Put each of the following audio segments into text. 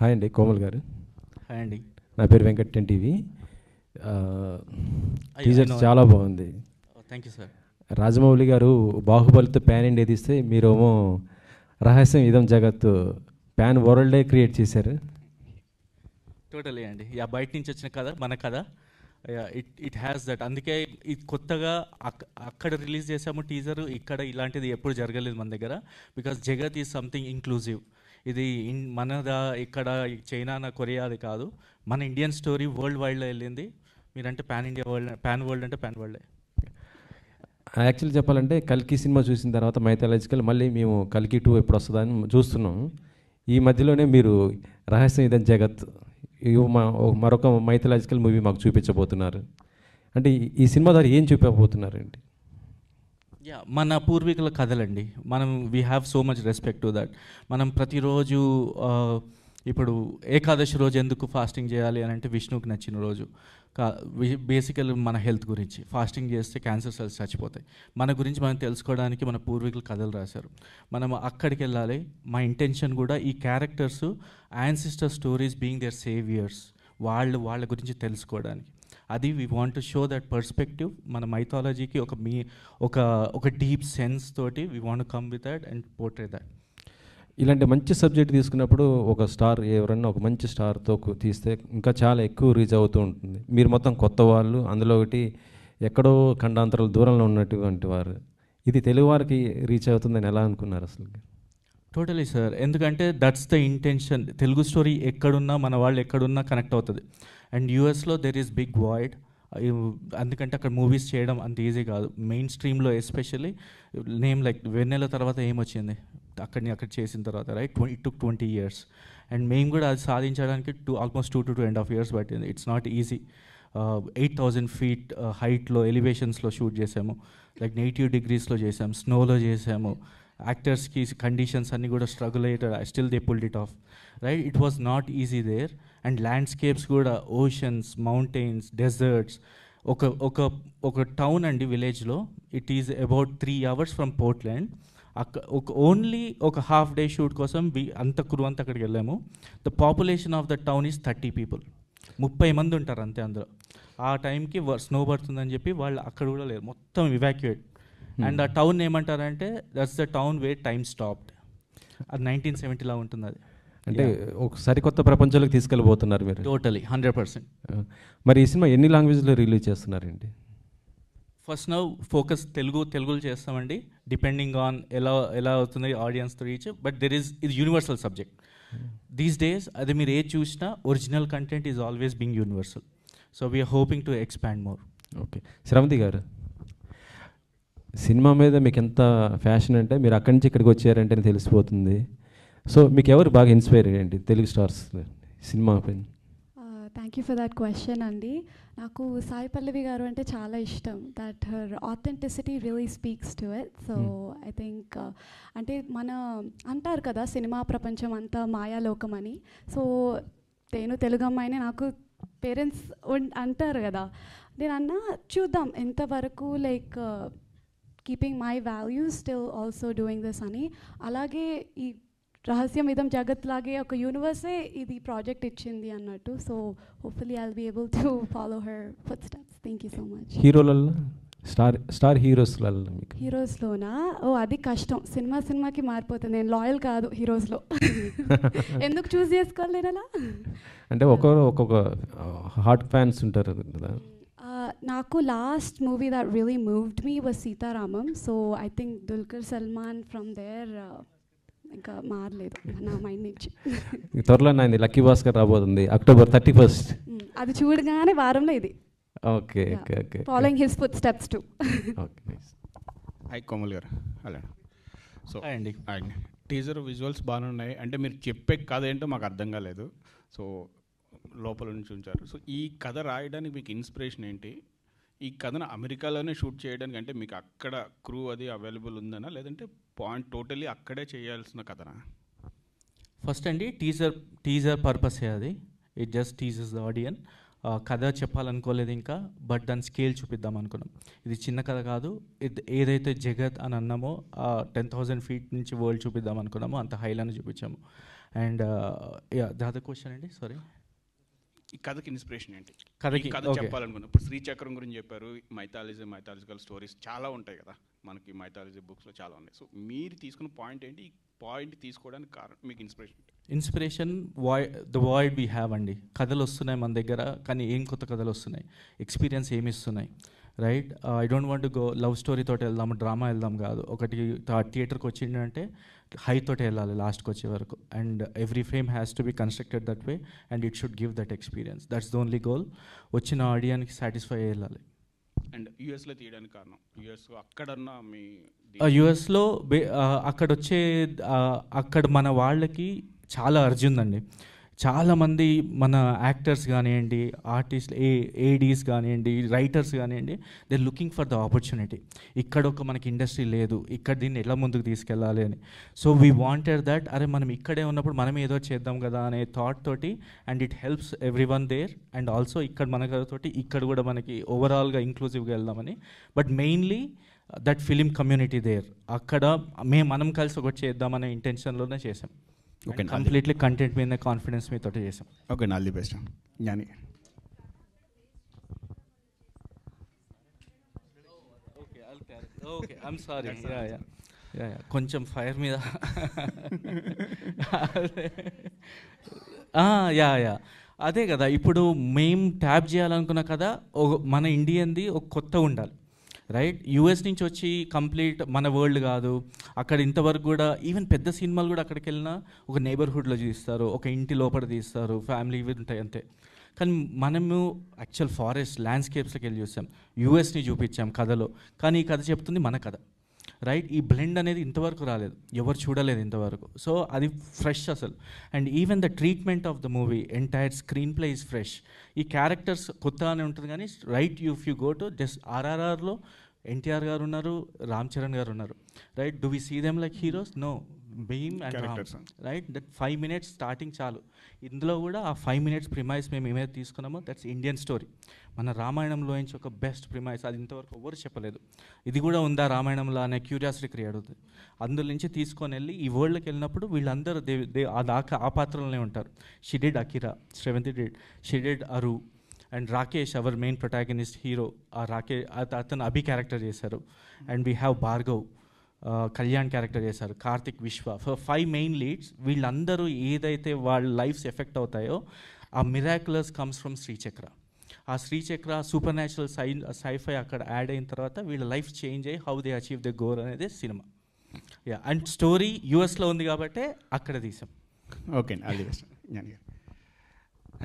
Hi అండి, కోమల్ గారు. Hi అండి. నా పేరు వెంకట్, టీవీ. టీజర్ చాలా బాగుంది. Thank you sir. రాజమౌళి గారు బాహుబలితో ప్యాన్ ఇండియా తీస్తే మీరేమో రహస్యం ఇదం జగత్తు ప్యాన్ వరల్డే క్రియేట్ చేశారు. టోటలీ అండి. బయట నుంచి వచ్చిన కథ మన కథ. It has that. అందుకే ఇది కొత్తగా అక్కడ రిలీజ్ చేసాము టీజర్. ఇక్కడ ఇలాంటిది ఎప్పుడు జరగలేదు మన దగ్గర. బికాస్ జగత్ ఈజ్ సంథింగ్ ఇంక్లూజివ్. ఇది మనదా ఇక్కడ చైనా కొరియాది కాదు, మన ఇండియన్ స్టోరీ వరల్డ్ వైడ్లో వెళ్ళింది. మీరంటే pan India world, pan world అంటే ప్యాన్ వరల్డే. యాక్చువల్లీ చెప్పాలంటే కల్కి సినిమా చూసిన తర్వాత మైథాలజికల్ మళ్ళీ మేము కల్కి 2 ఎప్పుడు వస్తుందని చూస్తున్నాం. ఈ మధ్యలోనే మీరు రహస్యం ఇదం జగత్ మరొక మైథాలజికల్ మూవీ మాకు చూపించబోతున్నారు. అంటే ఈ సినిమా ద్వారా ఏం చూపించబోతున్నారండి? మన పూర్వీకుల కథలండి. మనం we have so much respect to that. మనం ప్రతిరోజు ఇప్పుడు ఏకాదశి రోజు ఎందుకు ఫాస్టింగ్ చేయాలి అని అంటే విష్ణువుకి నచ్చిన రోజు. బేసికల్ మన హెల్త్ గురించి. ఫాస్టింగ్ చేస్తే క్యాన్సర్ సెల్స్ చచ్చిపోతాయి. మన గురించి మనం తెలుసుకోవడానికి మన పూర్వీకులు కథలు రాశారు. మనం అక్కడికి వెళ్ళాలి. మా ఇంటెన్షన్ కూడా ఈ characters ancestor stories being their saviours, వాళ్ళ గురించి తెలుసుకోవడానికి. అది we want to show that perspective. మన మైథాలజీకి ఒక డీప్ సెన్స్ తోటి we want come with that and portray that. ఇలాంటి మంచి సబ్జెక్ట్ తీసుకున్నప్పుడు ఒక స్టార్ ఎవరన్నా ఒక మంచి స్టార్తో తీస్తే ఇంకా చాలా ఎక్కువ రీచ్ అవుతూ ఉంటుంది. మీరు మొత్తం కొత్త వాళ్ళు, అందులో ఒకటి ఎక్కడో ఖండాంతరాల దూరంలో ఉన్నటువంటి వారు. ఇది తెలుగు వారికి రీచ్ అవుతుందని ఎలా అనుకున్నారు అసలు? Totally sir. ఎందుకంటే that's the intention. Telugu story ఎక్కడున్నా, మన వాళ్ళు ఎక్కడున్నా కనెక్ట్ అవుతుంది. అండ్ యూఎస్లో దెర్ ఈస్ బిగ్ వాయిడ్. అందుకంటే అక్కడ మూవీస్ చేయడం అంత ఈజీ కాదు. మెయిన్ స్ట్రీమ్లో ఎస్పెషల్లీ నేమ్ లైక్ వెన్నెల తర్వాత ఏమొచ్చింది అక్కడ చేసిన తర్వాత, right? It took 20 years. And మేము కూడా అది సాధించడానికి ఆల్మోస్ట్ 2 to 2.5 years పట్టింది. It's not easy. 8,000 feet హైట్లో ఎలివేషన్స్లో షూట్ చేసాము. లైక్ 80 degreesలో చేసాము, స్నోలో చేసాము. యాక్టర్స్కి కండిషన్స్ అన్నీ కూడా స్ట్రగుల్ అయ్యేట, still they pulled it off, right? It was not easy there. And landscapes కూడా, ఓషన్స్, మౌంటైన్స్, డెజర్ట్స్. ఒక టౌన్ అండి, విలేజ్లో. It is about 3 hours from Portland. Only ఒక హాఫ్ డే షూట్ కోసం అంత క్రూ అంతా అక్కడికి వెళ్ళాము. The population of the town is 30 people. 30 మంది ఉంటారు అంతే అందులో. ఆ టైంకి స్నో పడుతుందని చెప్పి వాళ్ళు అక్కడ కూడా లేరు, మొత్తం ఇవాక్యుయేట్. అండ్ ఆ టౌన్ ఏమంటారంటే that's the town where time stopped. అది 1970లా ఉంటుంది అది. అంటే ఒక సరికొత్త ప్రపంచంలోకి తీసుకెళ్ళిపోతున్నారు మీరు. టోటలీ 100%. మరి ఈ సినిమా ఎన్ని లాంగ్వేజ్లో రిలీజ్ చేస్తున్నారండి? ఫస్ట్ నౌ ఫోకస్ తెలుగులో చేస్తామండి. డిపెండింగ్ ఆన్ ఎలా అవుతుంది ఆడియన్స్ రీచ్. బట్ ఇది యూనివర్సల్ సబ్జెక్ట్ దీస్ డేస్. అది మీరు ఏది చూసినా original content is always being universal. So we're hoping to expand more. Okay. Sravanthi గారు, సినిమా మీద మీకు ఎంత ఫ్యాషన్ అంటే మీరు అక్కడి నుంచి ఇక్కడికి వచ్చారంటే తెలిసిపోతుంది. సో మీకు ఎవరు బాగా ఇన్స్పైర్ అయ్యండి తెలుగు స్టార్స్ సినిమా పైన? Thank you for that question అండి. నాకు సాయి పల్లవి గారు అంటే చాలా ఇష్టం. That her authenticity really speaks to it. So I think అంటే అంటారు కదా సినిమా ప్రపంచం అంతా మాయాలోకం అని. సో నేను తెలుగు అమ్మాయిని, నాకు పేరెంట్స్ అంటారు కదా, నేను అన్నా చూద్దాం ఎంతవరకు like keeping my values still also doing this అని. అలాగే ఈ రహస్యం ఇదం జగత్ లాగే ఒక యూనివర్సే ఇది ప్రాజెక్ట్ ఇచ్చింది అన్నట్టు. So hopefully I'll be able to follow her foot steps. Thank you so much. హీరోలలో స్టార్ హీరోస్లలో మీకు? హీరోస్లోనా? అది కష్టం. సినిమాకి మారిపోతుంది. నేను లాయల్ కాదు హీరోస్లో. ఎందుకు చూస్ చేసుకోవాలి నేను అలా? అంటే ఒక్కొక్క హార్ట్ ఫ్యాన్స్ ఉంటారు కదా. నాకు last movie that really moved me was Sita Ramam. So I think Dulquer Salmaan from there ఇంకా మారలేదు నా మైండ్ నుంచి. త్వరలో నాది లక్కీ భాస్కర్ రాబోతుంది October 31st. అది చూడగానే వారంలో ఇది. Okay okay okay. Following his foot steps to. Okay nice. Hi Komal గారు. హలో. సో అండి టీజర్ విజువల్స్ బాగానే ఉన్నాయి. అంటే మీరు చెప్పే కథ ఏంటో మాకు అర్థం కాలేదు. సో లోపల నుంచి ఉంచారు. సో ఈ కథ రాయడానికి మీకు ఇన్స్పిరేషన్ ఏంటి? ఈ కథను అమెరికాలోనే షూట్ చేయడానికి అంటే మీకు అక్కడ క్రూ అది అవైలబుల్ ఉందనా, లేదంటే పాయింట్ టోటలీ అక్కడే చేయాల్సిన కథనా? ఫస్ట్ అండి టీజర్ పర్పసే అది. It just teasers the audience. కథ చెప్పాలనుకోలేదు ఇంకా, బట్ దాని స్కేల్ చూపిద్దాం అనుకున్నాం. ఇది చిన్న కథ కాదు. ఏదైతే జగత్ అని అన్నామో 10,000 feet నుంచి వరల్డ్ చూపిద్దాం అనుకున్నామో అంత హైలను చూపించాము. And yeah the other question అండి సారీ. ఈ కథకి ఇన్స్పిరేషన్ ఏంటి? కథకి కథ okay. చెప్పాలనుకున్నా ఇప్పుడు శ్రీచక్రం గురించి చెప్పారు, మైథాలజికల్ స్టోరీస్ చాలా ఉంటాయి కదా మనకి, మైథాలజీ బుక్స్లో చాలా ఉన్నాయి. సో మీరు తీసుకున్న పాయింట్ ఏంటి? ఈ పాయింట్ తీసుకోవడానికి కారణం మీకు ఇన్స్పిరేషన్ ఏంటి? Inspiration the void we have అండి. కథలు వస్తున్నాయి మన దగ్గర, కానీ ఏం కొత్త కథలు వస్తున్నాయి, ఎక్స్పీరియన్స్ ఏమి ఇస్తున్నాయి, right? I don't want to go love story తోటి వెళ్దాం, డ్రామా వెళ్దాం కాదు. ఒకటి థియేటర్కి వచ్చిందంటే హై తోటి వెళ్ళాలి లాస్ట్కి వచ్చే వరకు. And every frame has to be constructed that way and it should give that experience. That's the only goal. వచ్చిన ఆడియన్కి సాటిస్ఫై అయ్యేయాలి. అండ్ యూఎస్లో తీయడానికి కారణం, యూఎస్ అక్కడన్నా మీ యుఎస్లో అక్కడ వచ్చే అక్కడ మన వాళ్ళకి చాలా అర్జీ ఉందండి. చాలామంది మన యాక్టర్స్ కానివ్వండి, ఆర్టిస్ట్ ఏడీస్ కానివ్వండి, రైటర్స్ కానివ్వండి, they are looking for the opportunity. ఇక్కడ ఒక మనకి ఇండస్ట్రీ లేదు, ఇక్కడ దీన్ని ఎలా ముందుకు తీసుకెళ్ళాలి అని. సో వీ వాంటెడ్ దట్, అరే మనం ఇక్కడే ఉన్నప్పుడు మనం ఏదో చేద్దాం కదా అనే థాట్ తోటి. And it helps everyone there. And also ఇక్కడ మనతోటి ఇక్కడ కూడా మనకి ఓవరాల్గా ఇంక్లూజివ్గా వెళ్దామని. But mainly that film community there, అక్కడ మనం కలిసి ఒకటి చేద్దామనే ఇంటెన్షన్లోనే చేసాం. ఓకే, కంప్లీట్లీ కంటెంట్ మీద కాన్ఫిడెన్స్ మీతో చేసాం. Okay, all the best. Gnani okay, I'm sorry. కొంచెం ఫైర్ మీద యా అదే కదా. ఇప్పుడు మేము ట్యాప్ చేయాలనుకున్న కదా మన ఇండియన్ది ఒక కొత్త ఉండాలి, రైట్? యూఎస్ నుంచి వచ్చి కంప్లీట్ మన వరల్డ్ కాదు. అక్కడ ఇంతవరకు కూడా ఈవెన్ పెద్ద సినిమాలు కూడా అక్కడికి వెళ్ళినా ఒక నైబర్హుడ్లో తీస్తారు, ఒక ఇంటి లోపల తీస్తారు, ఫ్యామిలీ ఇవి ఉంటాయి అంతే. కానీ మనము యాక్చువల్ ఫారెస్ట్ ల్యాండ్స్కేప్స్లోకి వెళ్ళి చూసాం, యూఎస్ని చూపించాం కథలో. కానీ ఈ కథ చెప్తుంది మన కథ, రైట్? ఈ బ్లెండ్ అనేది ఇంతవరకు రాలేదు, ఎవరు చూడలేదు ఇంతవరకు. సో అది ఫ్రెష్ అసలు. And even the treatment of the movie, entire screen play is fresh. ఈ క్యారెక్టర్స్ కొత్తగానే ఉంటుంది కానీ right if you go to just ఆర్ఆర్ఆర్లో ఎన్టీఆర్ గారు ఉన్నారు, రామ్ చరణ్ గారు ఉన్నారు, right? Do we see them like heroes? No, Bheem and Ram, right? That 5 minutes starting చాలు. ఇందులో కూడా ఆ 5 minutes ప్రిమైస్ మేము ఏమైతే తీసుకున్నామో దట్స్ ఇండియన్ స్టోరీ. మన రామాయణంలో నుంచి ఒక బెస్ట్ ప్రిమైస్, అది ఇంతవరకు ఎవరు చెప్పలేదు. ఇది కూడా ఉందా రామాయణంలో అనే క్యూరియాసిటీ క్రియేట్ అవుతుంది. అందులో నుంచి తీసుకొని వెళ్ళి ఈ వరల్డ్కి వెళ్ళినప్పుడు వీళ్ళందరూ ఆ పాత్రలోనే ఉంటారు. She did Akira, Sravanthi did, she did Aru, and Rakesh our main protagonist hero. ఆ రాకేష్ అతను అభి క్యారెక్టర్ చేశారు. And we have Bhargav, Kalyan character చేశారు, కార్తిక్, విశ్వ. 5 main leads. వీళ్ళందరూ ఏదైతే వాళ్ళ లైఫ్స్ ఎఫెక్ట్ అవుతాయో ఆ మిరాక్యులస్ కమ్స్ ఫ్రమ్ శ్రీచక్ర. ఆ శ్రీచక్ర సూపర్ న్యాచురల్ సైఫై అక్కడ యాడ్ అయిన తర్వాత వీళ్ళ లైఫ్ చేంజ్ అయ్యి how they achieve the goal అనేది సినిమా. యా, అండ్ స్టోరీ యూఎస్లో ఉంది కాబట్టి అక్కడ తీసాం. Okay, all the best.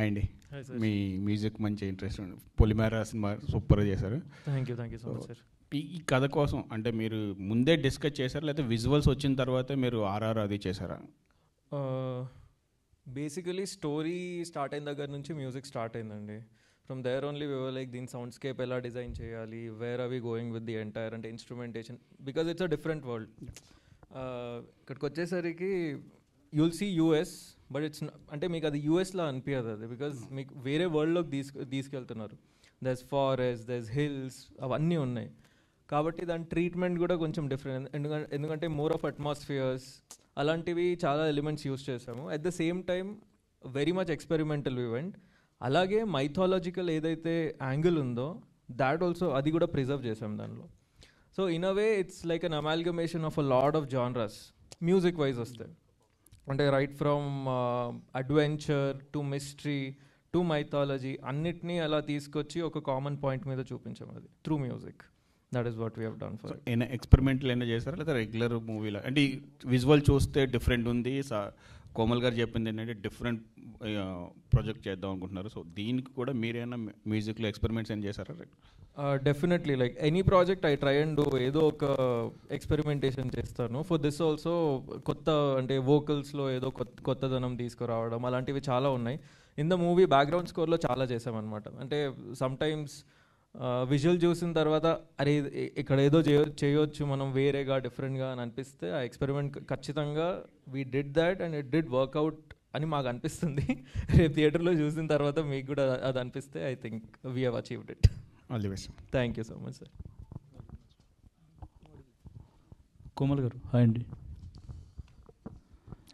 అండి మీ మ్యూజిక్ మంచి ఇంట్రెస్ట్ ఉంది. పొలిమేర సినిమా సూపర్గా చేశారు. Thank you so much sir. ఈ కథ కోసం అంటే మీరు ముందే డిస్కస్ చేశారా, లేకపోతే విజువల్స్ వచ్చిన తర్వాత మీరు ఆర్ఆర్ అది చేశారా? బేసికలీ స్టోరీ స్టార్ట్ అయిన దగ్గర నుంచి మ్యూజిక్ స్టార్ట్ అయిందండి. From there only we were like దీని సౌండ్ స్కేప్ ఎలా డిజైన్ చేయాలి, where are we going with the entire అంటే instrumentation, because it's a different world. ఇక్కడికి వచ్చేసరికి you'll see US, but it's అంటే మీకు అది యూఎస్లో అనిపించదు అది, బికాజ్ మీకు వేరే వరల్డ్లోకి తీసుకెళ్తున్నారు. దెస్ ఫారెస్ట్, దెస్ హిల్స్, అవన్నీ ఉన్నాయి. కాబట్టి దాని ట్రీట్మెంట్ కూడా కొంచెం డిఫరెంట్, ఎందుకంటే మోర్ ఆఫ్ అట్మాస్ఫియర్స్ అలాంటివి చాలా ఎలిమెంట్స్ యూస్ చేసాము. At the same time very much experimental event. అలాగే మైథాలజికల్ ఏదైతే యాంగిల్ ఉందో దాట్ ఆల్సో అది కూడా ప్రిజర్వ్ చేసాం దానిలో. So in a way it's like an amalgamation of a lot of genres music wise వస్తాయి. అంటే right from adventure to mystery to mythology అన్నిటినీ అలా తీసుకొచ్చి ఒక కామన్ పాయింట్ మీద చూపించాం అది through music. That is what we have done for. ఏమైనా ఎక్స్పెరిమెంట్లు ఏమైనా చేస్తారా లేదా రెగ్యులర్ మూవీలో? అంటే విజువల్ చూస్తే డిఫరెంట్ ఉంది. కోమల్ గారు చెప్పింది ఏంటంటే డిఫరెంట్ ప్రాజెక్ట్ చేద్దాం అనుకుంటున్నారు. సో దీనికి కూడా మీరైనా మ్యూజిక్లో ఎక్స్పెరిమెంట్స్ ఏం చేశారా? Definitely like any project I try and do ఏదో ఒక ఎక్స్పెరిమెంటేషన్ చేస్తాను. ఫర్ దిస్ ఆల్సో కొత్త అంటే వోకల్స్లో ఏదో కొత్తదనం తీసుకురావడం అలాంటివి చాలా ఉన్నాయి. ఇన్ ద మూవీ బ్యాక్గ్రౌండ్ స్కోర్లో చాలా చేసామన్నమాట. అంటే సమ్టైమ్స్ విజువల్ చూసిన తర్వాత అరే ఇక్కడ ఏదో చేయొచ్చు మనం వేరేగా డిఫరెంట్గా అని అనిపిస్తే ఆ ఎక్స్పెరిమెంట్ ఖచ్చితంగా we did that and it did work out అని మాకు అనిపిస్తుంది. రేపు థియేటర్లో చూసిన తర్వాత మీకు కూడా అది అనిపిస్తే I think we have achieved it. All the best. Thank you so much sir. Komal గారు హాయ్ అండి.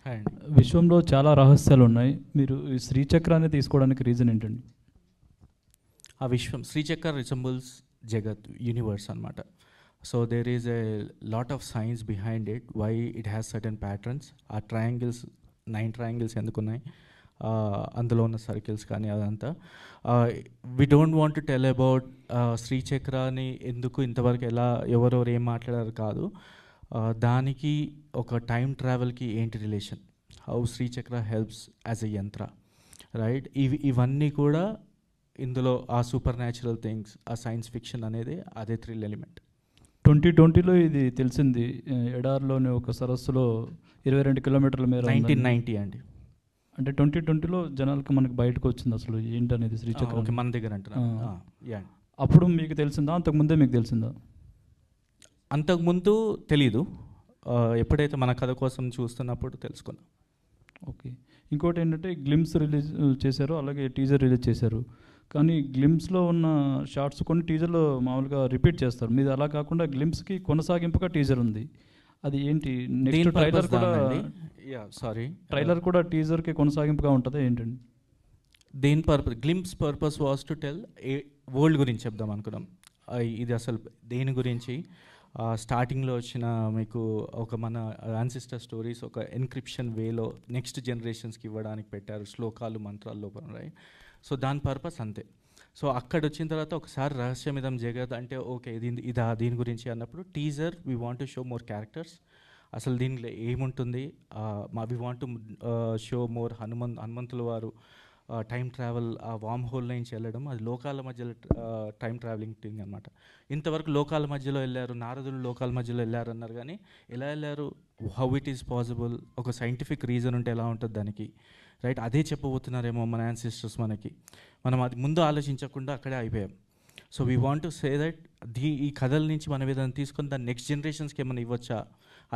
అండ్ విశ్వంలో చాలా రహస్యాలు ఉన్నాయి, మీరు ఈ శ్రీచక్రాన్ని తీసుకోవడానికి రీజన్ ఏంటండి? ఆ విశ్వం శ్రీచక్ర రిసెంబుల్స్ జగత్ యూనివర్స్ అనమాట. So there is a lot of science behind it, why it has certain patterns. ఆ ట్రయాంగిల్స్ 9 ట్రయాంగిల్స్ ఎందుకున్నాయి, అందులో ఉన్న సర్కిల్స్ కానీ అదంతా. We don't want to tell about శ్రీచక్రాన్ని ఎందుకు ఇంతవరకు ఎలా ఎవరెవరు ఏం మాట్లాడారు కాదు. దానికి ఒక టైం ట్రావెల్కి ఏంటి relation, how Sri Chakra helps as a యంత్ర, రైట్? ఇవన్నీ కూడా ఇందులో ఆ సూపర్ న్యాచురల్ థింగ్స్, ఆ సైన్స్ ఫిక్షన్ అనేది అదే థ్రిల్ ఎలిమెంట్. 2020లో ఇది తెలిసింది, ఎడార్లోని ఒక సరస్సులో 22 కిలోమీటర్ల మేర 1990 అండి. అంటే 2020లో జనాలకు మనకి బయటకు వచ్చింది అసలు ఏంటనేది శ్రీచక్రం. ఓకే, మన దగ్గర అంటున్నా. యా, అప్పుడు మీకు తెలిసిందా, అంతకుముందే మీకు తెలిసిందా? అంతకుముందు తెలీదు, ఎప్పుడైతే మన కథ కోసం చూస్తున్నప్పుడు తెలుసుకున్నాం. ఓకే. ఇంకోటి ఏంటంటే గ్లిమ్స్ రిలీజ్ చేశారు, అలాగే టీజర్ రిలీజ్ చేశారు. కానీ గ్లిమ్స్లో ఉన్న షార్ట్స్ కొన్ని టీజర్లో మామూలుగా రిపీట్ చేస్తారు, మీది అలా కాకుండా గ్లిమ్స్కి కొనసాగింపుగా టీజర్ ఉంది. అది ఏంటి? నెక్స్ట్ ట్రైలర్ కూడా ట్రైలర్ కూడా టీజర్కి కొనసాగింపుగా ఉంటుందా ఏంటండి? దేని purpose? Glimpse purpose was to tell a world గురించి చెప్దాం అనుకున్నాం. ఇది అసలు దేని గురించి, స్టార్టింగ్లో వచ్చిన మీకు ఒక మన యాన్సిస్టర్ స్టోరీస్ ఒక ఎన్క్రిప్షన్ వేలో నెక్స్ట్ జనరేషన్స్కి ఇవ్వడానికి పెట్టారు, శ్లోకాలు మంత్రాల లోపల, రైట్? సో దాని పర్పస్ అంతే. సో అక్కడ వచ్చిన తర్వాత ఒకసారి రహస్యమిదం జగత్ అంటే ఓకే ఇదా దీని గురించి అన్నప్పుడు teaser we want to show more characters, అసలు దీనిలో ఏముంటుంది, we want to show more హనుమంతుల వారు టైం ట్రావెల్, ఆ వామ్ హోల్ నుంచి వెళ్ళడం, అది లోకాల మధ్యలో టైం ట్రావెలింగ్ థింగ్ అనమాట. ఇంతవరకు లోకాల మధ్యలో వెళ్ళారు, నారదులు లోకాల మధ్యలో వెళ్ళారు అన్నారు, కానీ ఎలా వెళ్ళారు, హౌ ఇట్ ఈస్ పాసిబుల్, ఒక సైంటిఫిక్ రీజన్ ఉంటే ఎలా ఉంటుంది దానికి, రైట్? అదే చెప్పబోతున్నారేమో మన యాన్సిస్టర్స్ మనకి. మనం అది ముందు ఆలోచించకుండా అక్కడే అయిపోయాం. So we want to say that ఈ కథల నుంచి మనం ఏదైనా తీసుకొని దాన్ని నెక్స్ట్ జనరేషన్స్కి ఏమైనా ఇవ్వచ్చా,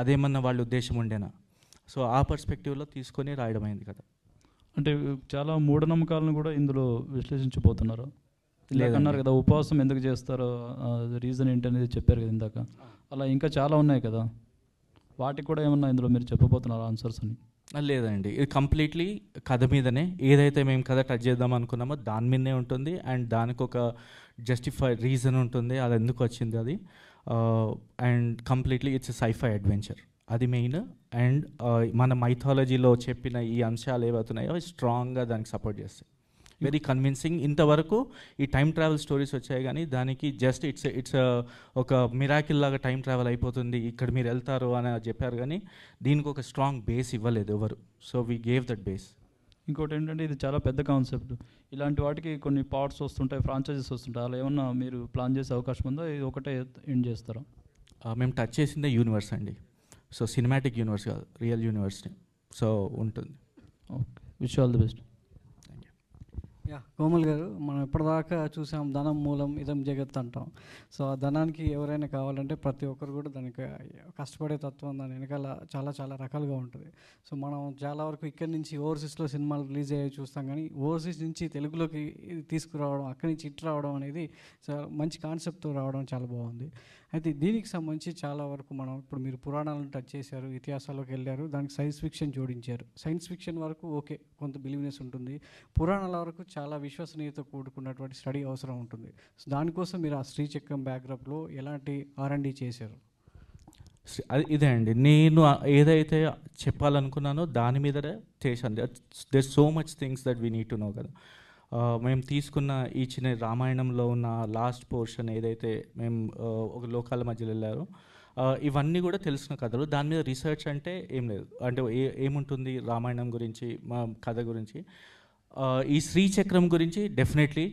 అదేమన్నా వాళ్ళ ఉద్దేశం ఉండేనా? సో ఆ పర్స్పెక్టివ్లో తీసుకొని రాయడం అయింది కదా. అంటే చాలా మూఢనమ్మకాలను కూడా ఇందులో విశ్లేషించబోతున్నారు. లేదన్నారు కదా, ఉపవాసం ఎందుకు చేస్తారో రీజన్ ఏంటనేది చెప్పారు కదా ఇందాక, అలా ఇంకా చాలా ఉన్నాయి కదా, వాటికి కూడా ఏమన్నా ఇందులో మీరు చెప్పబోతున్నారు ఆన్సర్స్ అని? లేదండి, ఇది కంప్లీట్లీ కథ మీదనే, ఏదైతే మేము కథ టచ్ చేద్దాం అనుకున్నామో దాని మీదనే ఉంటుంది, అండ్ దానికి ఒక జస్టిఫైడ్ రీజన్ ఉంటుంది, అది ఎందుకు వచ్చింది అది. And completely it's a sci-fi adventure, అది మెయిన్. అండ్ మన మైథాలజీలో చెప్పిన ఈ అంశాలు ఏవవుతున్నాయో స్ట్రాంగ్గా దానికి సపోర్ట్ చేస్తాయి, వెరీ కన్విన్సింగ్. ఇంతవరకు ఈ టైం ట్రావెల్ స్టోరీస్ వచ్చాయి, కానీ దానికి జస్ట్ ఇట్స్ ఒక మిరాకిల్ లాగా టైం ట్రావెల్ అయిపోతుంది, ఇక్కడ మీరు వెళ్తారు అని చెప్పారు, కానీ దీనికి ఒక స్ట్రాంగ్ బేస్ ఇవ్వలేదు ఎవరు. So we gave that base. ఇంకోటి ఏంటంటే ఇది చాలా పెద్ద కాన్సెప్ట్, ఇలాంటి వాటికి కొన్ని పార్ట్స్ వస్తుంటాయి, ఫ్రాంచైజెస్ వస్తుంటాయి, అలా ఏమన్నా మీరు ప్లాన్ చేసే అవకాశం ఉందా, ఇది ఒకటే ఎండ్ చేస్తారా? మేము టచ్ చేసిందే యూనివర్స్ అండి, సో సినిమాటిక్ యూనివర్స్ కాదు, రియల్ యూనివర్స్ని. సో ఉంటుంది. Okay, wish all the best. Yeah, Komal గారు, మనం ఇప్పటిదాకా చూసాం ధనం మూలం ఇదం జగత్ అంటాం. సో ఆ ధనానికి ఎవరైనా కావాలంటే ప్రతి ఒక్కరు కూడా దానికి కష్టపడే తత్వం దాని వెనకాల చాలా చాలా రకాలుగా ఉంటుంది. సో మనం చాలా వరకు ఇక్కడి నుంచి ఓవర్సీస్లో సినిమాలు రిలీజ్ అయ్యే చూస్తాం, కానీ ఓవర్సీస్ నుంచి తెలుగులోకి తీసుకురావడం, అక్కడి నుంచి ఇట్ రావడం అనేది మంచి కాన్సెప్ట్తో రావడం చాలా బాగుంది. అయితే దీనికి సంబంధించి చాలా వరకు మనం ఇప్పుడు మీరు పురాణాలను టచ్ చేశారు, ఇతిహాసాల్లోకి వెళ్ళారు, దానికి సైన్స్ ఫిక్షన్ జోడించారు. సైన్స్ ఫిక్షన్ వరకు ఓకే, కొంత బిలీవ్నెస్ ఉంటుంది, పురాణాల వరకు చాలా విశ్వసనీయత కూడుకున్నటువంటి స్టడీ అవసరం ఉంటుంది. సో దానికోసం మీరు ఆ శ్రీచక్రం బ్యాక్డ్రాప్లో ఎలాంటి R&D చేశారు? ఇదే అండి, నేను ఏదైతే చెప్పాలనుకున్నానో దాని మీదనే చేశాను. There so much things that we need to know కదా. మేము తీసుకున్న ఈ చిన్న రామాయణంలో ఉన్న లాస్ట్ పోర్షన్ ఏదైతే మేము ఒక లోకాల మధ్యలో వెళ్ళారో, ఇవన్నీ కూడా తెలిసిన కథలు. దాని మీద రీసెర్చ్ అంటే ఏం లేదు, అంటే ఏముంటుంది రామాయణం గురించి, మా కథ గురించి. ఈ శ్రీచక్రం గురించి definitely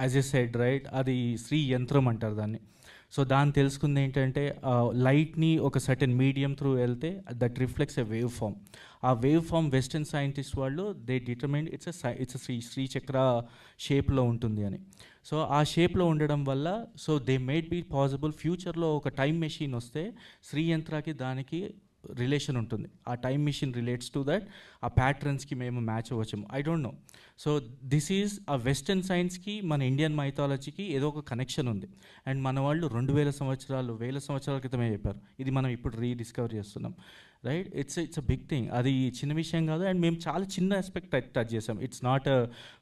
as a said, right, అది శ్రీ యంత్రం అంటారు దాన్ని. సో దాన్ని తెలుసుకుంది ఏంటంటే లైట్ని ఒక సర్టెన్ మీడియం త్రూ వెళ్తే that reflects a wave form. ఆ వేవ్ ఫామ్ వెస్టర్న్ సైంటిస్ట్ వాళ్ళు దే డిటర్మైన్ ఇట్స్ శ్రీచక్ర షేప్లో ఉంటుంది అని. సో ఆ షేప్లో ఉండడం వల్ల so they made be possible ఫ్యూచర్లో ఒక టైం మెషిన్ వస్తే శ్రీయంత్రాకి దానికి రిలేషన్ ఉంటుంది. ఆ time machine relates to that, ఆ ప్యాటర్న్స్కి మేము మ్యాచ్ అవ్వచ్చాము, I don't know. So this is ఆ వెస్టర్న్ సైన్స్కి మన ఇండియన్ మైథాలజీకి ఏదో ఒక కనెక్షన్ ఉంది. అండ్ మన వాళ్ళు 2000 సంవత్సరాలు 1000 సంవత్సరాల క్రితమే చెప్పారు, ఇది మనం ఇప్పుడు రీడిస్కవర్ చేస్తున్నాం, right. It's a big thing. అది చిన్న విషయం కాదు. అండ్ మేము చాలా చిన్న ఆస్పెక్ట్ టచ్ చేసాం. It's not a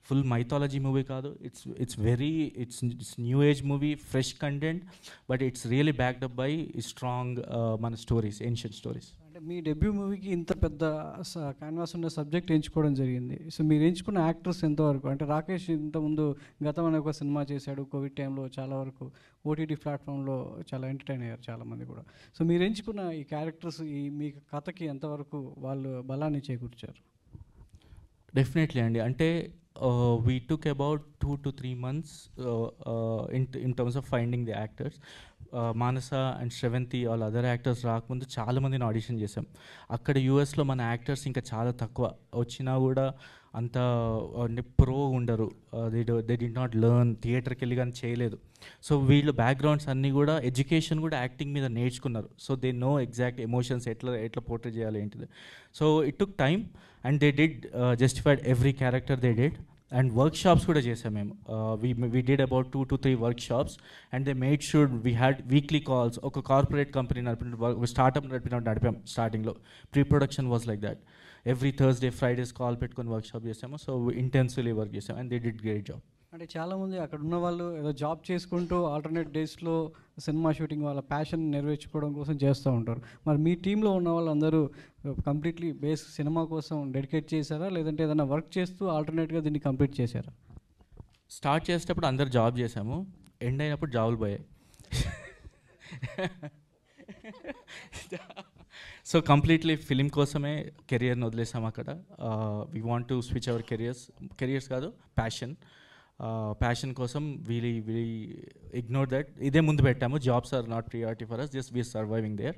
full mythology movie కాదు. It's new age movie, fresh content, but it's really backed up by strong మన స్టోరీస్, ఏన్షియంట్ స్టోరీస్. అంటే మీ డెబ్యూ మూవీకి ఇంత పెద్ద క్యాన్వాస్ ఉన్న సబ్జెక్ట్ ఎంచుకోవడం జరిగింది. సో మీరు ఎంచుకున్న యాక్టర్స్ ఎంతవరకు, అంటే రాకేష్ ఇంతకుముందు గతం అనే ఒక సినిమా చేశాడు కోవిడ్ టైంలో, చాలా వరకు ఓటీటీ ప్లాట్ఫామ్లో చాలా ఎంటర్టైన్ అయ్యారు చాలామంది కూడా. సో మీరు ఎంచుకున్న ఈ క్యారెక్టర్స్ మీ కథకి ఎంతవరకు వాళ్ళు బలాన్ని చేకూర్చారు? డెఫినెట్లీ అండి. అంటే we took about 2 to 3 months in terms of finding the actors. Manasa and Sravanthi వాళ్ళ అదర్ యాక్టర్స్ రాకముందు చాలామందిని ఆడిషన్ చేసాం. అక్కడ యూఎస్లో మన యాక్టర్స్ ఇంకా చాలా తక్కువ, వచ్చినా కూడా అంత ప్రో ఉండరు. దే డి నాట్ లెర్న్, థియేటర్కి వెళ్ళి కానీ చేయలేదు. సో వీళ్ళు బ్యాక్గ్రౌండ్స్ అన్నీ కూడా, ఎడ్యుకేషన్ కూడా యాక్టింగ్ మీద నేర్చుకున్నారు. So they know exact emotions ఎట్లా పోర్ట్రే చేయాలి ఏంటిది. So it took time and they did justified every character they did. And workshops కూడా చేసాం మేము. We did about 2 to 3 workshops and they made sure we had weekly calls. ఒక corporate company ఒక startup నడిపాం స్టార్టింగ్లో. Pre production was like that. Every Thursday Fridays call పెట్టుకొని workshop చేసాము. So intensively work చేసాం and they did great job. అంటే చాలామంది అక్కడ ఉన్న వాళ్ళు ఏదో జాబ్ చేసుకుంటూ ఆల్టర్నేట్ డేస్లో సినిమా షూటింగ్ వాళ్ళ ప్యాషన్ నెరవేర్చుకోవడం కోసం చేస్తూ ఉంటారు. మరి మీ టీంలో ఉన్న వాళ్ళందరూ కంప్లీట్లీ బేస్ సినిమా కోసం డెడికేట్ చేశారా, లేదంటే ఏదైనా వర్క్ చేస్తూ ఆల్టర్నేట్గా దీన్ని కంప్లీట్ చేశారా? స్టార్ట్ చేసేటప్పుడు అందరు జాబ్ చేసాము, ఎండ్ అయినప్పుడు జాబులు పోయాయి. సో కంప్లీట్లీ ఫిలిం కోసమే కెరియర్ని వదిలేసాము అక్కడ. We want to switch our careers కాదు, ప్యాషన్ కోసం వీలీ ఇగ్నోర్ దట్. ఇదే ముందు పెట్టాము, jobs are not priority for us, just we're surviving there.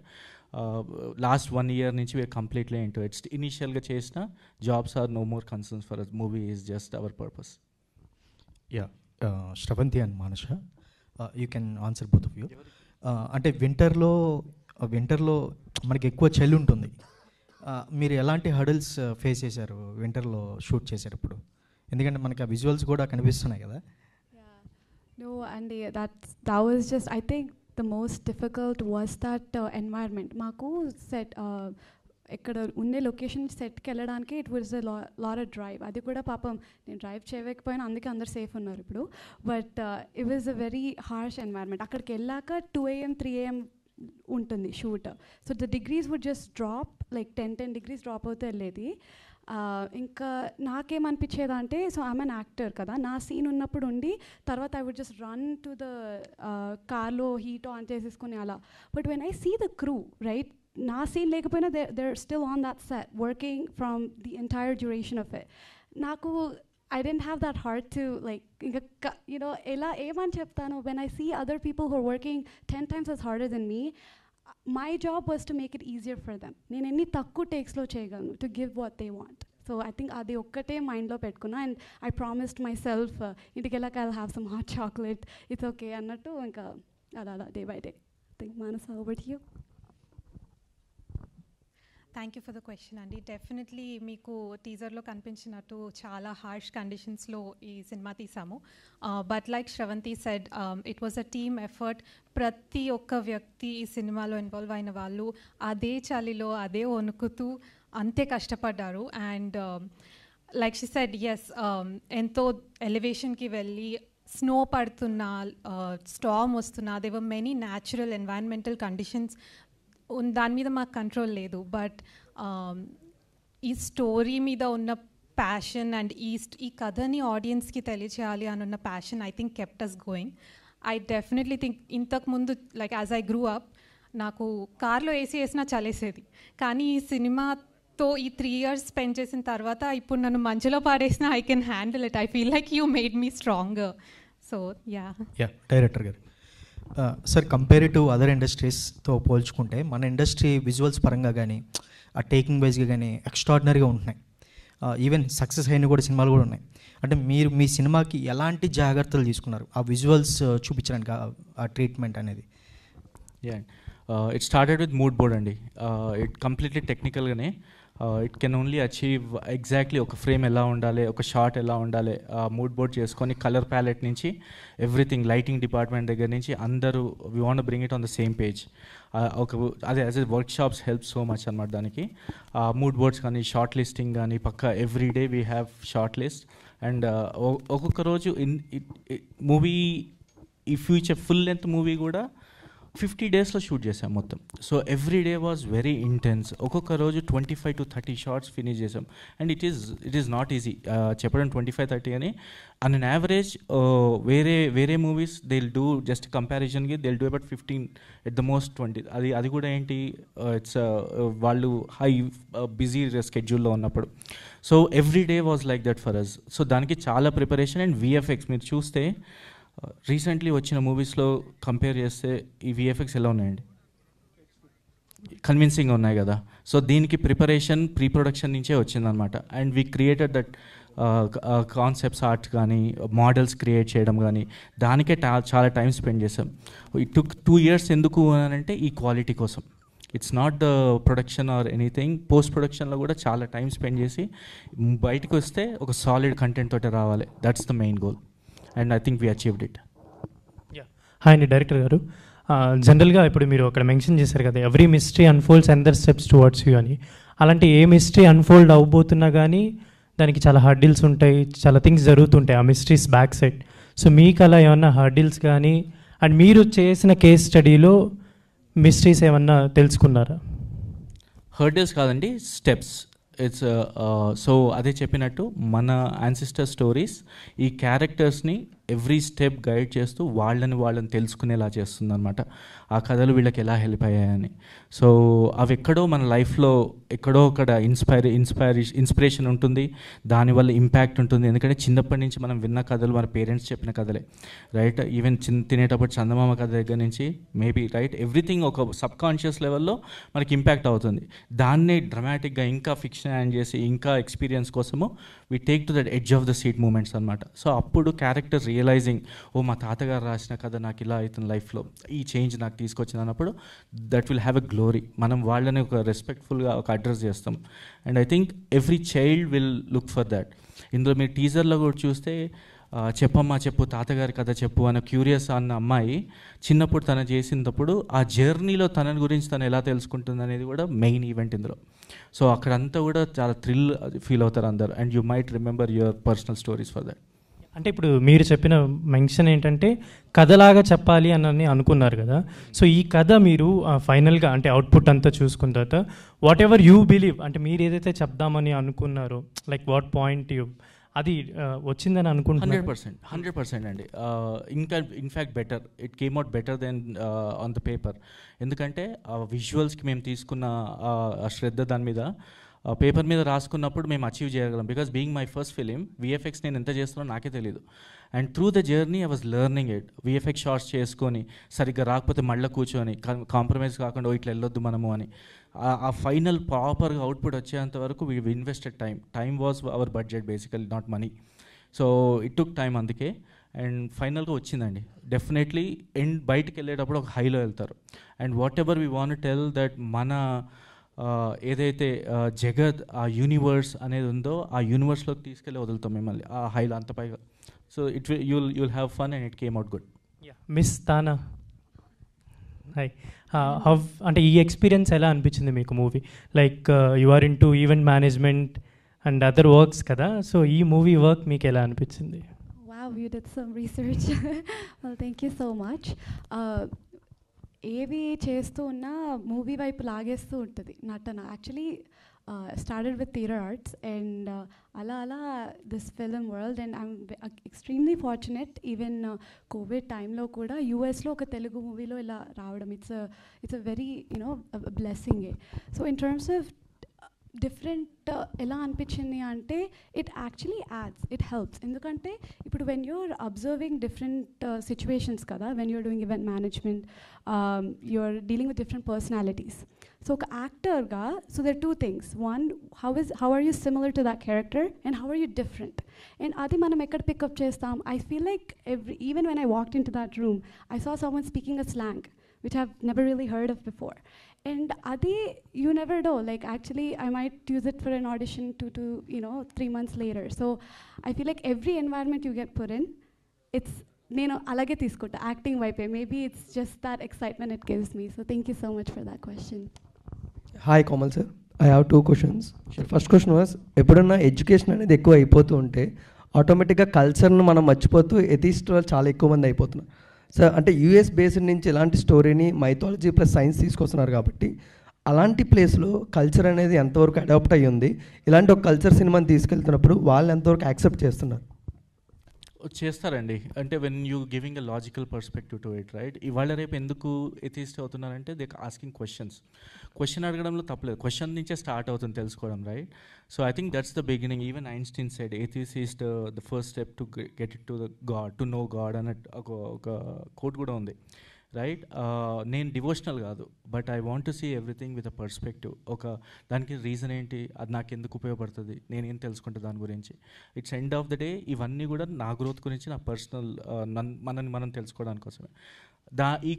Last 1 year నుంచి వీఆర్ కంప్లీట్లీ ఇంటూ ఇట్స్. ఇనీషియల్గా చేసిన jobs are no more concerns for us, movie is just our purpose. Yeah, Sravanthi and Manasa, you can answer both of you. అంటే వింటర్లో మనకి ఎక్కువ చలి ఉంటుంది. మీరు ఎలాంటి హడల్స్ ఫేస్ చేశారు వింటర్లో షూట్ చేసేటప్పుడు? ఎందుకంటే మనకి ఆ విజువల్స్ కూడా కనిపిస్తున్నాయి కదా. No, and that was just, I think the most difficult was that environment. మాకు సెట్ ఇక్కడ ఉండే లొకేషన్ సెట్కి వెళ్ళడానికి it was lot of drive. అది కూడా పాపం నేను డ్రైవ్ చేయకపోయినా అందుకే అందరు సేఫ్ ఉన్నారు ఇప్పుడు. But it was a very harsh environment. అక్కడికి వెళ్ళాక 2 AM 3 AM ఉంటుంది shoot. So the degrees would just drop, like 10 degrees drop అవుతూ వెళ్ళేది. ఇంకా నాకేమనిపించేదంటే, సో ఐఎమ్ అన్ యాక్టర్ కదా, నా సీన్ ఉన్నప్పుడు ఉండి తర్వాత I would just run to the కార్లో హీట్ ఆన్ చేసేసుకుని అలా. But when I see the crew, right, నా సీన్ లేకపోయినా they're still on that set working from the entire duration of it. నాకు I didn't have that heart to like, you know, ela eman cheptanu, when I see other people who are working 10 times as harder than me, my job was to make it easier for them. నేను ఎన్ని తక్కువ టేక్స్లో చేయగలను to give what they want. So I think అది ఒక్కటే మైండ్లో పెట్టుకున్నా. And I promised myself ఇంటికి వెళ్ళాక I'll have some hot chocolate, it's okay అన్నట్టు ఇంకా అలా day by day. I think Manasa, over to you. Thank you for the question అండి. డెఫినెట్లీ మీకు టీజర్లో కనిపించినట్టు చాలా హార్ష్ కండిషన్స్లో ఈ సినిమా తీసాము. But like Sravanthi said, it was a team effort. ప్రతి ఒక్క వ్యక్తి ఈ సినిమాలో ఇన్వాల్వ్ అయిన వాళ్ళు అదే చలిలో అదే వణుకుతూ అంతే కష్టపడ్డారు. And like she said, yes, ఎంతో ఎలివేషన్కి వెళ్ళి స్నో పడుతున్నా, స్టార్మ్ వస్తున్నా, they were many natural environmental conditions. దాని మీద మాకు కంట్రోల్ లేదు. బట్ ఈ స్టోరీ మీద ఉన్న ప్యాషన్ అండ్ ఈ కథని ఆడియన్స్కి తెలియచేయాలి అని ఉన్న passion I think kept us going. I definitely think ఇంతకుముందు like as I grew up, నాకు కార్లో ఏసీ వేసినా చలేసేది. కానీ ఈ సినిమాతో ఈ 3 years స్పెండ్ చేసిన తర్వాత ఇప్పుడు నన్ను మంచులో పాడేసినా I can handle it. I feel like you made me stronger. So yeah director గారు, సార్, కంపేర్ టు అదర్ ఇండస్ట్రీస్తో పోల్చుకుంటే మన ఇండస్ట్రీ విజువల్స్ పరంగా కానీ ఆ టేకింగ్ వైజ్గా కానీ ఎక్స్ట్రాడినరీగా ఉంటున్నాయి. ఈవెన్ సక్సెస్ అయిన కూడా సినిమాలు కూడా ఉన్నాయి. అంటే మీరు మీ సినిమాకి ఎలాంటి జాగ్రత్తలు తీసుకున్నారు ఆ విజువల్స్ చూపించడానికి, ఆ ట్రీట్మెంట్ అనేది? It started with mood board అండి. ఇట్ కంప్లీట్లీ టెక్నికల్గానే it can only achieve exactly ఒక ఫ్రేమ్ ఎలా ఉండాలి, ఒక షాట్ ఎలా ఉండాలి, మూడ్ బోర్డ్ చేసుకొని కలర్ ప్యాలెట్ నుంచి ఎవ్రీథింగ్, లైటింగ్ డిపార్ట్మెంట్ దగ్గర నుంచి అందరూ we want bring it on the same page. ఒక అదే as a work shops help so much అనమాట దానికి. మూడ్ బోర్డ్స్ కానీ, షార్ట్ లిస్టింగ్ కానీ, పక్క every day we have short list. And ఒక్కొక్క రోజు మూవీ, ఈ ఫ్యూచర్ ఫుల్ లెంత్ మూవీ కూడా 50 డేస్లో షూట్ చేసాం మొత్తం. So every day was very intense. ఒక్కొక్క రోజు 25 to 30 షార్ట్స్ ఫినిష్ చేసాం. And it is not easy చెప్పడం 25-30 అని. అన్ అన్ యావరేజ్ వేరే movies they will do just కంపారిజన్కి they will do about 15 at the most 20. అది కూడా ఏంటి, ఇట్స్ వాళ్ళు హై బిజీ స్కెడ్యూల్లో ఉన్నప్పుడు. So every day was like that for us. So దానికి చాలా ప్రిపరేషన్. అండ్ విఎఫ్ఎక్స్ మీరు చూస్తే రీసెంట్లీ వచ్చిన మూవీస్లో కంపేర్ చేస్తే ఈ విఎఫ్ఎక్స్ ఎలా ఉన్నాయండి? కన్విన్సింగ్గా ఉన్నాయి కదా. సో దీనికి ప్రిపరేషన్ ప్రీ ప్రొడక్షన్ నుంచే వచ్చిందనమాట. And we created that concepts art కానీ, మోడల్స్ క్రియేట్ చేయడం కానీ, దానికే చాలా టైం స్పెండ్ చేసాం. It took 2 years. ఎందుకు అని అంటే ఈ క్వాలిటీ కోసం. It's not the production or anything. Post ప్రొడక్షన్లో కూడా చాలా టైం స్పెండ్ చేసి బయటకు వస్తే ఒక సాలిడ్ కంటెంట్ తోటి రావాలి. That's the main goal. And I think we achieved it. Hi అండి డైరెక్టర్ గారు. జనరల్గా ఇప్పుడు మీరు అక్కడ మెన్షన్ చేశారు కదా, every mystery unfolds another steps towards you అని. అలాంటి ఏ మిస్టరీ అన్ఫోల్డ్ అవ్వబోతున్నా కానీ దానికి చాలా హర్డిల్స్ ఉంటాయి, చాలా థింగ్స్ జరుగుతుంటాయి ఆ మిస్టరీస్ బ్యాక్ సైడ్. సో మీకు అలా ఏమన్నా హర్డిల్స్ కానీ, అండ్ మీరు చేసిన కేస్ స్టడీలో మిస్టరీస్ ఏమన్నా తెలుసుకున్నారా? హర్డిల్స్ కాదండి, స్టెప్స్. ఇట్స్ సో అదే చెప్పినట్టు మన యాన్సిస్టర్ స్టోరీస్ ఈ క్యారెక్టర్స్ని ఎవ్రీ స్టెప్ గైడ్ చేస్తూ వాళ్ళని తెలుసుకునేలా చేస్తుంది అనమాట. ఆ కథలు వీళ్ళకి ఎలా హెల్ప్ అయ్యాయని. సో అవి ఎక్కడో మన లైఫ్లో ఎక్కడో అక్కడ ఇన్స్పిరేషన్ ఉంటుంది, దానివల్ల ఇంపాక్ట్ ఉంటుంది. ఎందుకంటే చిన్నప్పటి నుంచి మనం విన్న కథలు మన పేరెంట్స్ చెప్పిన కథలే, రైట్? ఈవెన్ తినేటప్పుడు చందమామ కథ దగ్గర నుంచి మేబీ, రైట్, ఎవ్రీథింగ్ ఒక సబ్ కాన్షియస్ లెవెల్లో మనకి ఇంపాక్ట్ అవుతుంది. దాన్నే డ్రమాటిక్గా ఇంకా ఫిక్షన్ యాడ్ చేసి ఇంకా ఎక్స్పీరియన్స్ కోసము we take to that edge of the seat moments అనమాట. సో అప్పుడు క్యారెక్టర్ రియలైజింగ్, ఓ మా తాతగారు రాసిన కథ నాకు ఇలా అవుతుంది లైఫ్లో, ఈ చేంజ్ నాకు తీసుకొచ్చింది అన్నప్పుడు that will have a glory. మనం వాళ్ళని ఒక రెస్పెక్ట్ఫుల్గా ఒక అడ్రస్ చేస్తాం. And I think every child will look for that. ఇందులో మీరు టీజర్లో కూడా చూస్తే చెప్పమ్మా చెప్పు, తాతగారి కథ చెప్పు అన్న క్యూరియస్ అన్న అమ్మాయి చిన్నప్పుడు తను చేసినప్పుడు ఆ జర్నీలో తన గురించి తను ఎలా తెలుసుకుంటుంది అనేది కూడా మెయిన్ ఈవెంట్ ఇందులో. సో అక్కడంతా కూడా చాలా థ్రిల్ ఫీల్ అవుతారు అందరు. And you might remember your personal stories for that. అంటే ఇప్పుడు మీరు చెప్పిన మెన్షన్ ఏంటంటే కథలాగా చెప్పాలి అని అనుకున్నారు కదా. సో ఈ కథ మీరు ఫైనల్గా అంటే అవుట్పుట్ అంతా చూసుకున్న తర్వాత వాట్ ఎవర్ యూ బిలీవ్, అంటే మీరు ఏదైతే చెప్దామని అనుకున్నారో, లైక్ వాట్ పాయింట్ యూ, అది వచ్చిందని అనుకుంటున్నాను. 100% అండి. ఇంకా in fact better, it came out better than on the paper. ఎందుకంటే విజువల్స్కి మేము తీసుకున్న శ్రద్ధ దాని మీద పేపర్ మీద రాసుకున్నప్పుడు మేము అచీవ్ చేయగలం. Because being my first film, VFX నేను ఎంత చేస్తున్నానో నాకే తెలియదు. And through the journey I was learning it. VFX shorts చేసుకొని సరిగ్గా రాకపోతే మళ్ళీ కూర్చొని కాంప్రమైజ్ కాకుండా ఇట్లా వెళ్ళొద్దు మనము అని ఆ ఫైనల్ ప్రాపర్గా అవుట్పుట్ వచ్చేంత వరకు we invested time was our budget basically, not money. So it took time అందుకే. అండ్ ఫైనల్గా వచ్చిందండి. డెఫినెట్లీ బయటకు వెళ్ళేటప్పుడు ఒక హైలో వెళ్తారు. And what ever we want tell that మన ఏదైతే జగత్, ఆ యూనివర్స్ అనేది ఉందో ఆ యూనివర్స్లోకి తీసుకెళ్ళి వదులుతాం మిమ్మల్ని ఆ హైలో అంత పైగా. So you'll have fun and it came out good. Miss Tana, hi. అంటే ఈ ఎక్స్పీరియన్స్ ఎలా అనిపించింది మీకు movie? Like you are in to event management and other works కదా, సో ఈ మూవీ వర్క్ మీకు ఎలా అనిపించింది? Wow, you did some research. Well, thank you so much. ఏవి చేస్తూ ఉన్నా మూవీ వైపు లాగేస్తూ ఉంటుంది నటన. Actually started with theatre arts and ala this film world, and I'm extremely fortunate. Even COVID time lo kuda US lo oka Telugu movie lo ila raavadam, it's a very, you know, a blessing. So in terms of different ఎలా అనిపించింది అంటే it actually adds, it helps. ఎందుకంటే ఇప్పుడు when you're observing different situations kada, when you're doing event management, you're dealing with different personalities. So ఒక యాక్టర్గా, so there are two things. One, how are you similar to that character and how are you different? And అది మనం ఎక్కడ pickup చేస్తాం? I feel like even when I walked into that room, I saw someone speaking a slang which I've never really heard of before. And Adi, you never know. Like actually, I might use it for an audition 3 months later. So I feel like every environment you get put in, it's నేను అలాగే తీసుకుంటా acting వైపే maybe it's just that excitement it gives me so thank you so much for that question. Hi Komal sir, I have 2 questions. First question was, ఎప్పుడన్నా education అనేది ఎక్కువ అయిపోతూ ఉంటే ఆటోమేటిక్గా కల్చర్ను మనం మర్చిపోతూ ఎథిస్ట్ వాళ్ళు చాలా ఎక్కువ మంది అయిపోతున్నారు సార్. అంటే యూఎస్ బేస్డ్ నుంచి ఇలాంటి స్టోరీని మైథాలజీ ప్లస్ సైన్స్ తీసుకొస్తున్నారు కాబట్టి అలాంటి ప్లేస్లో కల్చర్ అనేది ఎంతవరకు అడాప్ట్ అయ్యి ఉంది, ఇలాంటి ఒక కల్చర్ సినిమాని తీసుకెళ్తున్నప్పుడు వాళ్ళు ఎంతవరకు యాక్సెప్ట్ చేస్తున్నారు? చేస్తారండి. అంటే when you giving a logical perspective to it, right? ఇవాళ రేపు ఎందుకు ఎథిస్ట్ అవుతున్నారంటే దే ఆస్కింగ్ క్వశ్చన్ అడగడంలో తప్పలేదు, క్వశ్చన్ నుంచే స్టార్ట్ అవుతుంది తెలుసుకోవడం, right? So I think that's the beginning. Even Einstein said atheist is the first step to get it to the God, to know God అన్న ఒక కోట్ కూడా ఉంది, రైట్? నేను డివోషనల్ కాదు, but I want to see everything with a perspective. దానికి reason ఏంటి, అది నాకు ఎందుకు ఉపయోగపడుతుంది, నేనేం తెలుసుకుంటా దాని గురించి. It's end of the day ఇవన్నీ కూడా నా గ్రోత్ గురించి, నా పర్సనల్ మనని మనం తెలుసుకోవడానికి కోసమే. ఈ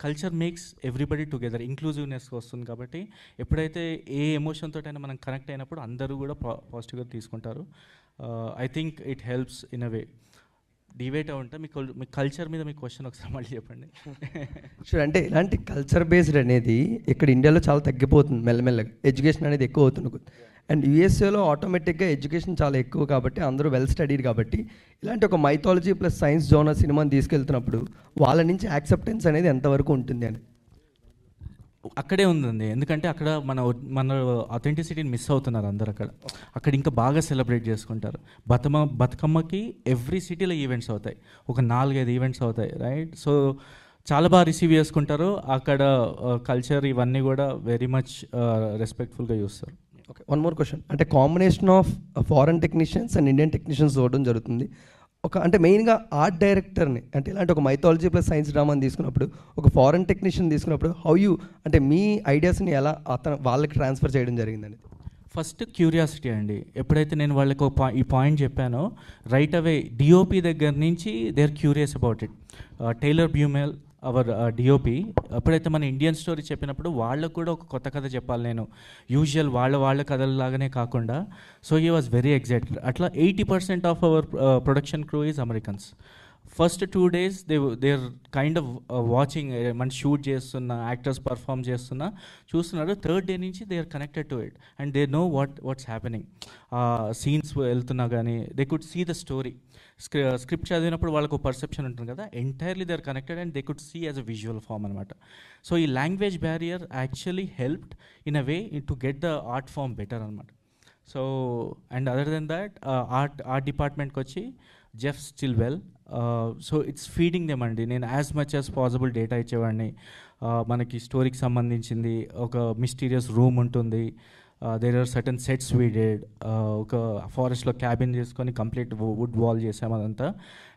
culture makes everybody together, inclusiveness వస్తుంది. కాబట్టి ఎప్పుడైతే ఏ ఎమోషన్ తోటైనా మనం కనెక్ట్ అయినప్పుడు అందరూ కూడా పాజిటివ్గా తీసుకుంటారు. I think it helps in a way. Debate ఉంటా మీ కల్చర్ మీద మీ క్వశ్చన్ ఒకసారి మళ్ళీ చెప్పండి. షూర్. అంటే ఇలాంటి కల్చర్ బేస్డ్ అనేది ఇక్కడ ఇండియాలో చాలా తగ్గిపోతుంది మెల్లమెల్లగా, ఎడ్యుకేషన్ అనేది ఎక్కువ అవుతుంది. అండ్ యూఎస్ఏలో ఆటోమేటిక్గా ఎడ్యుకేషన్ చాలా ఎక్కువ కాబట్టి అందరూ వెల్ స్టడీడ్ కాబట్టి ఇలాంటి ఒక మైథాలజీ ప్లస్ సైన్స్ జోనర్ సినిమాని తీసుకెళ్తున్నప్పుడు వాళ్ళ నుంచి యాక్సెప్టెన్స్ అనేది ఎంతవరకు ఉంటుంది అని అక్కడే ఉందండి. ఎందుకంటే అక్కడ మన అథెంటిసిటీని మిస్ అవుతున్నారు అందరు. అక్కడ ఇంకా బాగా సెలబ్రేట్ చేసుకుంటారు. బతుకమ్మకి ఎవ్రీ సిటీలో ఈవెంట్స్ అవుతాయి, ఒక 4-5 ఈవెంట్స్ అవుతాయి, రైట్? సో చాలా బాగా రిసీవ్ చేసుకుంటారు అక్కడ. కల్చర్ ఇవన్నీ కూడా వెరీ మచ్ రెస్పెక్ట్ఫుల్గా చూస్తారు. Okay, one more question. అంటే combination of foreign technicians and Indian technicians చూడడం జరుగుతుంది. అంటే మెయిన్గా ఆర్ట్ డైరెక్టర్ని, అంటే ఇలాంటి ఒక మైథాలజీ ప్లస్ సైన్స్ డ్రామాని తీసుకున్నప్పుడు, ఒక ఫారెన్ టెక్నీషియన్ తీసుకున్నప్పుడు హౌ యూ, అంటే మీ ఐడియాస్ని ఎలా వాళ్ళకి ట్రాన్స్ఫర్ చేయడం జరిగిందండి? ఫస్ట్ క్యూరియాసిటీ అండి. ఎప్పుడైతే నేను వాళ్ళకి ఈ పాయింట్ చెప్పానో రైట్ అవే డిఓపి దగ్గర నుంచి they are curious about it. Tyler Beaumel our DOP ఎప్పుడైతే మన ఇండియన్ స్టోరీ చెప్పినప్పుడు వాళ్ళకు కూడా ఒక కొత్త కథ చెప్పాలి, నేను యూజువల్ వాళ్ళ కథలలాగానే కాకుండా. So he was very excited. అట్లా 80% of our production crew is Americans. ఫస్ట్ 2 days they are kind of watching, మన షూట్ చేస్తున్న యాక్టర్స్ పర్ఫామ్ చేస్తున్నా చూస్తున్నారు. 3rd day నుంచి they are connected to it and they know what's happening. Scenes వెళ్తున్నా కానీ they could see the story. Script చదివినప్పుడు వాళ్ళకు పర్సెప్షన్ ఉంటుంది కదా, entirely they are connected and they could see as a visual form అనమాట. So ఈ language barrier actually helped in a way to get the art form better అనమాట. So and other than that art డిపార్ట్మెంట్కి వచ్చి Jeff still well. So it's feeding them అండి. నేను as much as possible data ఇచ్చేవాడిని. మనకి స్టోరీకి సంబంధించింది ఒక మిస్టీరియస్ రూమ్ ఉంటుంది, there are certain sets we did. ఒక ఫారెస్ట్లో క్యాబిన్ చేసుకొని కంప్లీట్ వుడ్ వాల్ చేసాము అదంతా.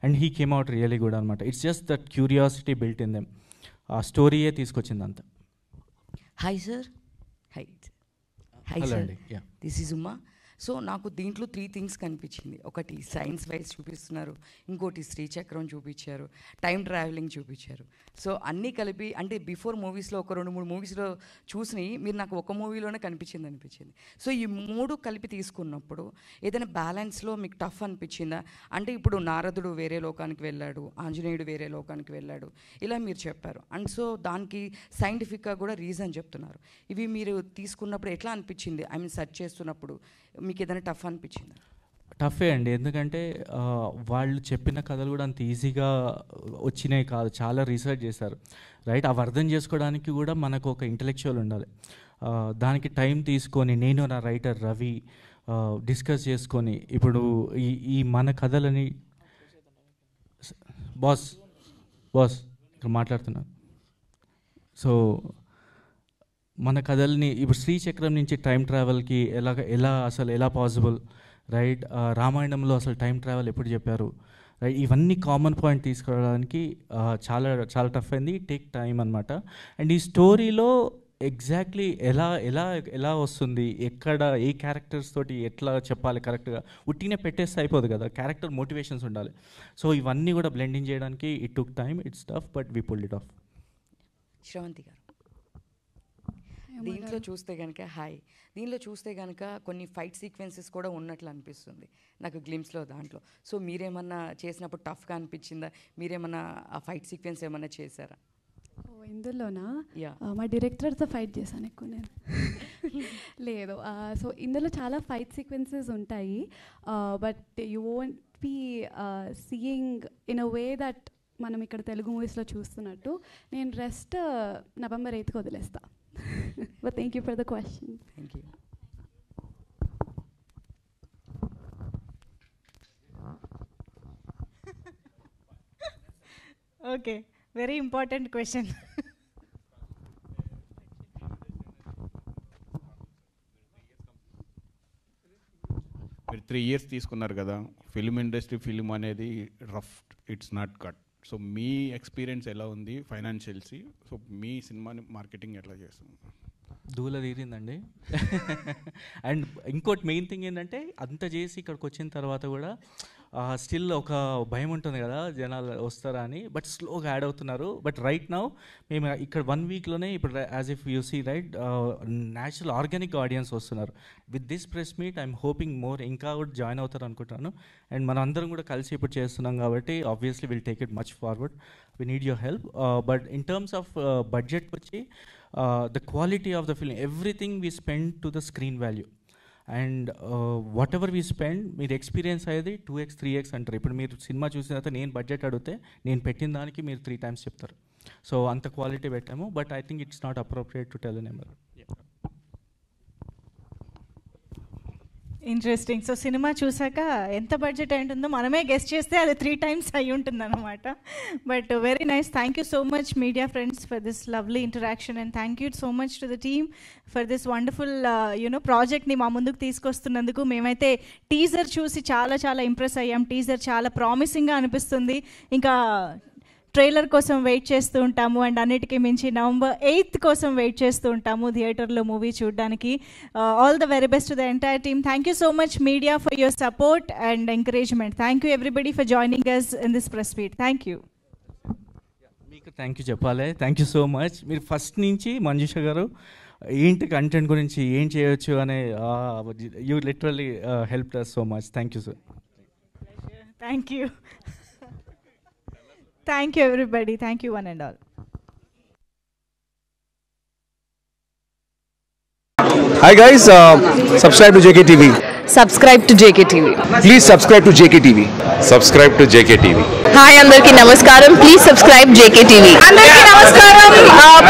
And he came out really good అనమాట. It's just that curiosity built in them. ఆ స్టోరీయే తీసుకొచ్చింది అంతా. Hi sir. Hi sir, this is Uma. So నాకు దీంట్లో 3 things కనిపించింది. ఒకటి సైన్స్ వైజ్ చూపిస్తున్నారు, ఇంకోటి శ్రీచక్రం చూపించారు, టైం ట్రావెలింగ్ చూపించారు. సో అన్నీ కలిపి అంటే బిఫోర్ మూవీస్లో ఒక 2-3 మూవీస్లో చూసినవి మీరు నాకు ఒక మూవీలోనే అనిపించింది. సో ఈ 3 కలిపి తీసుకున్నప్పుడు ఏదైనా బ్యాలెన్స్లో మీకు టఫ్ అనిపించిందా? అంటే ఇప్పుడు నారదుడు వేరే లోకానికి వెళ్ళాడు, ఆంజనేయుడు వేరే లోకానికి వెళ్ళాడు, ఇలా మీరు చెప్పారు. అండ్ సో దానికి సైంటిఫిక్గా కూడా రీజన్ చెప్తున్నారు. ఇవి మీరు తీసుకున్నప్పుడు ఎట్లా అనిపించింది? ఐ మీన్ సెర్చ్ చేస్తున్నప్పుడు మీకు ఏదైనా టఫ్ అనిపించింది? టఫే అండి, ఎందుకంటే వాళ్ళు చెప్పిన కథలు కూడా అంత ఈజీగా వచ్చినాయి కాదు, చాలా రీసెర్చ్ చేశారు, రైట్? అవి అర్థం చేసుకోవడానికి కూడా మనకు ఒక ఇంటలెక్చువల్ ఉండాలి. దానికి టైం తీసుకొని నేను నా రైటర్ రవి డిస్కస్ చేసుకొని ఇప్పుడు ఈ మన కథలని బాస్ ఇక్కడ మాట్లాడుతున్నాను. సో మన కథల్ని ఇప్పుడు శ్రీచక్రం నుంచి టైం ట్రావెల్కి ఎలా పాసిబుల్, రైట్? రామాయణంలో అసలు టైం ట్రావెల్ ఎప్పుడు చెప్పారు, రైట్? ఇవన్నీ కామన్ పాయింట్ తీసుకురావడానికి చాలా చాలా టఫ్ అయింది, టేక్ టైం అనమాట. అండ్ ఈ స్టోరీలో ఎగ్జాక్ట్లీ ఎలా వస్తుంది, ఎక్కడ ఏ క్యారెక్టర్స్ తోటి ఎట్లా చెప్పాలి కరెక్ట్గా, ఉట్టినే పెట్టేస్తే అయిపోదు కదా, క్యారెక్టర్ మోటివేషన్స్ ఉండాలి. సో ఇవన్నీ కూడా బ్లెండింగ్ చేయడానికి it took time, it's tough but we pulled it of. Sravanthi గారు, దీంట్లో చూస్తే కనుక దీనిలో చూస్తే కనుక కొన్ని ఫైట్ సీక్వెన్సెస్ కూడా ఉన్నట్లు అనిపిస్తుంది నాకు గ్లిమ్స్లో దాంట్లో. సో మీరేమన్నా చేసినప్పుడు టఫ్గా అనిపించిందా? మీరేమన్నా ఆ ఫైట్ సీక్వెన్స్ ఏమన్నా చేశారా? ఇందులోనా? మా డైరెక్టర్తో ఫైట్ చేశాను ఎక్కువ నేను. లేదు. సో ఇందులో చాలా ఫైట్ సీక్వెన్సెస్ ఉంటాయి, but you won't be seeing in a way that మనం ఇక్కడ తెలుగు మూవీస్లో చూస్తున్నట్టు. నేను రెస్ట్ November 8th వదిలేస్తా. But thank you for the question. Thank you. Okay, very important question. మీరు 3 years తీసుకున్నారు కదా, ఫిల్మ్ ఇండస్ట్రీ ఫిల్మ్ అనేది rough, it's not cut. So me experience ఎలా ఉంది ఫైనాన్షియల్స్? సో మీ సినిమాని మార్కెటింగ్ ఎట్లా చేస్తుంది? దూల తీరిందండి. అండ్ ఇంకోటి మెయిన్ థింగ్ ఏంటంటే అంత చేసి ఇక్కడికి వచ్చిన తర్వాత కూడా స్టిల్ ఒక భయం ఉంటుంది కదా జనాలు వస్తారా అని, బట్ స్లోగా యాడ్ అవుతున్నారు. బట్ రైట్ నౌ మేము ఇక్కడ 1 weekలోనే ఇప్పుడు as if you see right natural organic audience వస్తున్నారు. With this press meet I'm hoping more ఇంకా కూడా జాయిన్ అవుతారు అనుకుంటున్నాను. అండ్ మనం అందరం కూడా కలిసి ఇప్పుడు చేస్తున్నాం కాబట్టి obviously will take it much forward. We need your help. But in terms of budget వచ్చి the quality of the film, everything we spend to the screen value, and whatever we spend మీరు experience అయ్యేది 2x 3x అంటారు. ఇప్పుడు మీరు cinema చూసిన తర్వాత నేను budget అడిగితే నేను పెట్టిన దానికి మీరు 3 times చెప్తారు. సో అంత క్వాలిటీ పెట్టాము. But I think it's not appropriate to tell a number. Interesting. So cinema చూసాక ఎంత బడ్జెట్ అయి ఉంటుందో మనమే గెస్ట్ చేస్తే అది 3 times అయి ఉంటుంది అనమాట. But very nice. Thank you so much media friends for this lovely interaction, and thank you so much to the team for this wonderful ప్రాజెక్ట్ని మా ముందుకు తీసుకొస్తున్నందుకు. మేమైతే టీజర్ చూసి చాలా చాలా ఇంప్రెస్ అయ్యాం. టీజర్ చాలా ప్రామిసింగ్గా అనిపిస్తుంది. ఇంకా ట్రైలర్ కోసం వెయిట్ చేస్తూ ఉంటాము, అండ్ అన్నిటికీ మించి November 8th కోసం వెయిట్ చేస్తూ ఉంటాము థియేటర్లో మూవీ చూడడానికి. All the very best to the entire team. Thank you so much media for your support and encouragement. Thank you everybody for joining us in this press meet. Thank you. మీకు thank you చెప్పాలి. Thank you so much. మీరు first నుంచి మంజుష గారు ఏంటి content గురించి ఏం చేయొచ్చు అనే you literally helped us so much. Thank you sir. Thank you. Thank you everybody. Thank you one and all. Hi guys, subscribe to JKTV. Subscribe to JKTV. Please subscribe to JKTV. Subscribe to JKTV. Hi andarki namaskaram. Please subscribe JKTV. Andarki namaskaram.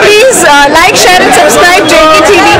Please like, share and subscribe JKTV.